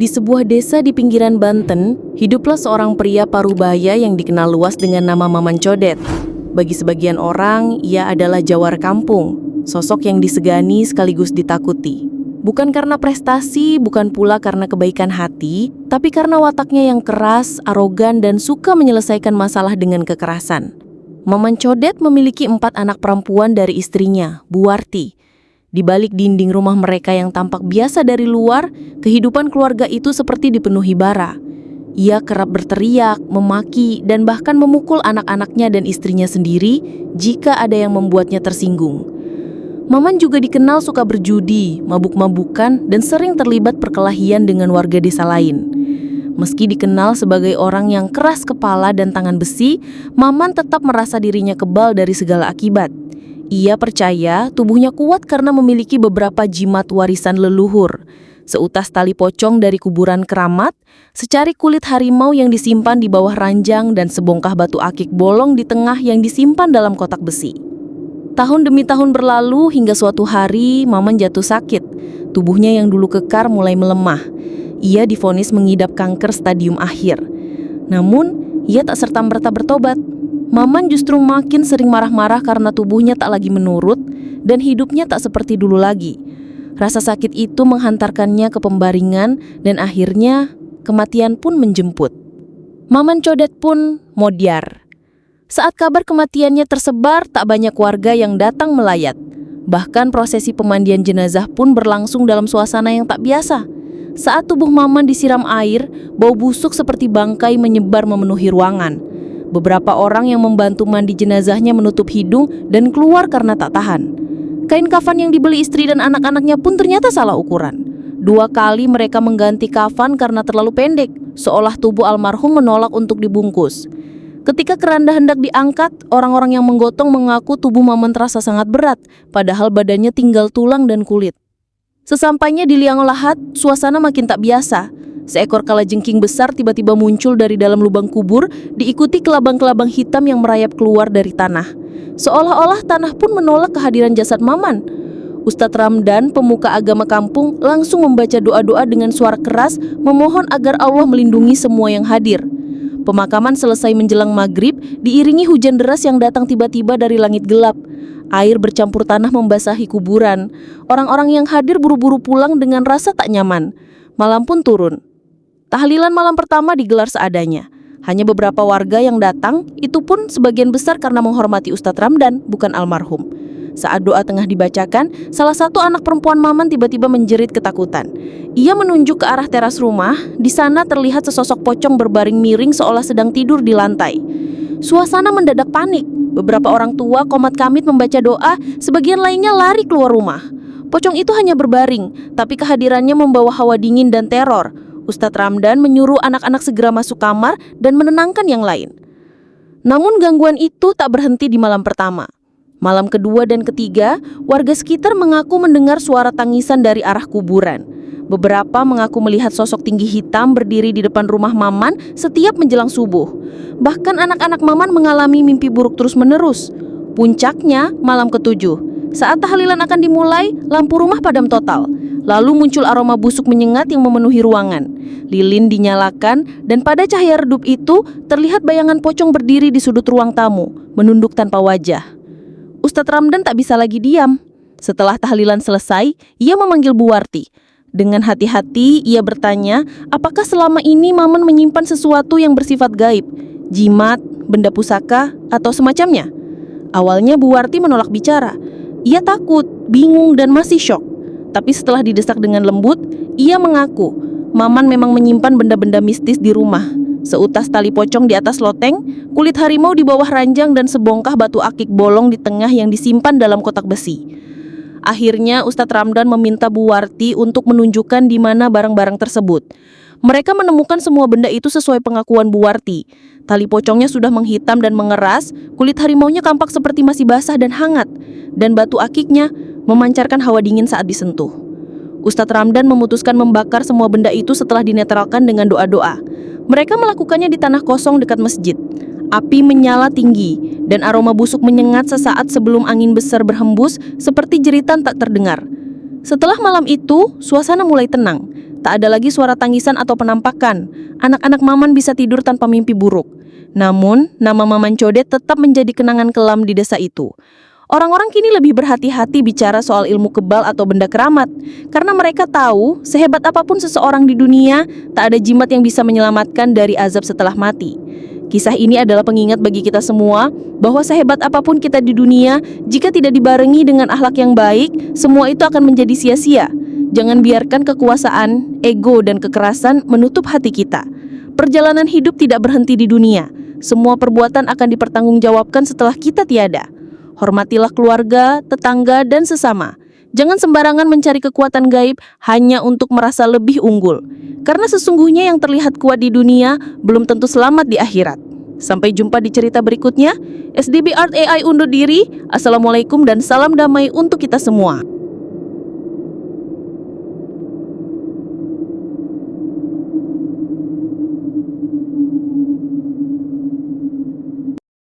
Di sebuah desa di pinggiran Banten, hiduplah seorang pria parubaya yang dikenal luas dengan nama Maman Codet. Bagi sebagian orang, ia adalah jawara kampung, sosok yang disegani sekaligus ditakuti. Bukan karena prestasi, bukan pula karena kebaikan hati, tapi karena wataknya yang keras, arogan, dan suka menyelesaikan masalah dengan kekerasan. Maman Codet memiliki 4 anak perempuan dari istrinya, Buwarti. Di balik dinding rumah mereka yang tampak biasa dari luar, kehidupan keluarga itu seperti dipenuhi bara. Ia kerap berteriak, memaki, dan bahkan memukul anak-anaknya dan istrinya sendiri jika ada yang membuatnya tersinggung. Maman juga dikenal suka berjudi, mabuk-mabukan, dan sering terlibat perkelahian dengan warga desa lain. Meski dikenal sebagai orang yang keras kepala dan tangan besi, Maman tetap merasa dirinya kebal dari segala akibat. Ia percaya tubuhnya kuat karena memiliki beberapa jimat warisan leluhur. Seutas tali pocong dari kuburan keramat, secari kulit harimau yang disimpan di bawah ranjang, dan sebongkah batu akik bolong di tengah yang disimpan dalam kotak besi. Tahun demi tahun berlalu hingga suatu hari Maman jatuh sakit. Tubuhnya yang dulu kekar mulai melemah. Ia divonis mengidap kanker stadium akhir. Namun, ia tak serta-merta bertobat. Maman justru makin sering marah-marah karena tubuhnya tak lagi menurut dan hidupnya tak seperti dulu lagi. Rasa sakit itu menghantarkannya ke pembaringan dan akhirnya kematian pun menjemput. Maman Codet pun modyar. Saat kabar kematiannya tersebar, tak banyak warga yang datang melayat. Bahkan prosesi pemandian jenazah pun berlangsung dalam suasana yang tak biasa. Saat tubuh Maman disiram air, bau busuk seperti bangkai menyebar memenuhi ruangan. Beberapa orang yang membantu mandi jenazahnya menutup hidung dan keluar karena tak tahan. Kain kafan yang dibeli istri dan anak-anaknya pun ternyata salah ukuran. 2 kali mereka mengganti kafan karena terlalu pendek, seolah tubuh almarhum menolak untuk dibungkus. Ketika keranda hendak diangkat, orang-orang yang menggotong mengaku tubuh Maman terasa sangat berat, padahal badannya tinggal tulang dan kulit. Sesampainya di liang lahat, suasana makin tak biasa. Seekor kalajengking besar tiba-tiba muncul dari dalam lubang kubur, diikuti kelabang-kelabang hitam yang merayap keluar dari tanah. Seolah-olah tanah pun menolak kehadiran jasad Maman. Ustadz Ramdan, pemuka agama kampung, langsung membaca doa-doa dengan suara keras, memohon agar Allah melindungi semua yang hadir. Pemakaman selesai menjelang maghrib, diiringi hujan deras yang datang tiba-tiba dari langit gelap. Air bercampur tanah membasahi kuburan. Orang-orang yang hadir buru-buru pulang dengan rasa tak nyaman. Malam pun turun. Tahlilan malam pertama digelar seadanya. Hanya beberapa warga yang datang, itu pun sebagian besar karena menghormati Ustadz Ramdan, bukan almarhum. Saat doa tengah dibacakan, salah satu anak perempuan Maman tiba-tiba menjerit ketakutan. Ia menunjuk ke arah teras rumah. Di sana terlihat sesosok pocong berbaring miring seolah sedang tidur di lantai. Suasana mendadak panik. Beberapa orang tua komat kamit membaca doa, sebagian lainnya lari keluar rumah. Pocong itu hanya berbaring, tapi kehadirannya membawa hawa dingin dan teror. Ustadz Ramdan menyuruh anak-anak segera masuk kamar dan menenangkan yang lain. Namun gangguan itu tak berhenti di malam pertama. Malam kedua dan ketiga, warga sekitar mengaku mendengar suara tangisan dari arah kuburan. Beberapa mengaku melihat sosok tinggi hitam berdiri di depan rumah Maman setiap menjelang subuh. Bahkan anak-anak Maman mengalami mimpi buruk terus-menerus. Puncaknya malam ketujuh. Saat tahlilan akan dimulai, lampu rumah padam total. Lalu muncul aroma busuk menyengat yang memenuhi ruangan. Lilin dinyalakan dan pada cahaya redup itu terlihat bayangan pocong berdiri di sudut ruang tamu, menunduk tanpa wajah. Ustadz Ramdan tak bisa lagi diam. Setelah tahlilan selesai, ia memanggil Buwarti. Dengan hati-hati, ia bertanya, apakah selama ini Maman menyimpan sesuatu yang bersifat gaib, jimat, benda pusaka, atau semacamnya? Awalnya Buwarti menolak bicara. Ia takut, bingung, dan masih syok. Tapi setelah didesak dengan lembut, ia mengaku Maman memang menyimpan benda-benda mistis di rumah. Seutas tali pocong di atas loteng, kulit harimau di bawah ranjang, dan sebongkah batu akik bolong di tengah yang disimpan dalam kotak besi. Akhirnya Ustadz Ramdan meminta Buwarti untuk menunjukkan di mana barang-barang tersebut. Mereka menemukan semua benda itu sesuai pengakuan Buwarti. Tali pocongnya sudah menghitam dan mengeras, kulit harimaunya tampak seperti masih basah dan hangat, dan batu akiknya memancarkan hawa dingin saat disentuh. Ustadz Ramdan memutuskan membakar semua benda itu setelah dinetralkan dengan doa-doa. Mereka melakukannya di tanah kosong dekat masjid. Api menyala tinggi dan aroma busuk menyengat sesaat sebelum angin besar berhembus seperti jeritan tak terdengar. Setelah malam itu, suasana mulai tenang. Tak ada lagi suara tangisan atau penampakan. Anak-anak Maman bisa tidur tanpa mimpi buruk. Namun, nama Maman Codet tetap menjadi kenangan kelam di desa itu. Orang-orang kini lebih berhati-hati bicara soal ilmu kebal atau benda keramat, karena mereka tahu sehebat apapun seseorang di dunia, tak ada jimat yang bisa menyelamatkan dari azab setelah mati. Kisah ini adalah pengingat bagi kita semua bahwa sehebat apapun kita di dunia, jika tidak dibarengi dengan akhlak yang baik, semua itu akan menjadi sia-sia. Jangan biarkan kekuasaan, ego, dan kekerasan menutup hati kita. Perjalanan hidup tidak berhenti di dunia. Semua perbuatan akan dipertanggungjawabkan setelah kita tiada. Hormatilah keluarga, tetangga, dan sesama. Jangan sembarangan mencari kekuatan gaib hanya untuk merasa lebih unggul. Karena sesungguhnya yang terlihat kuat di dunia belum tentu selamat di akhirat. Sampai jumpa di cerita berikutnya. SDB Art AI undur diri. Assalamualaikum dan salam damai untuk kita semua.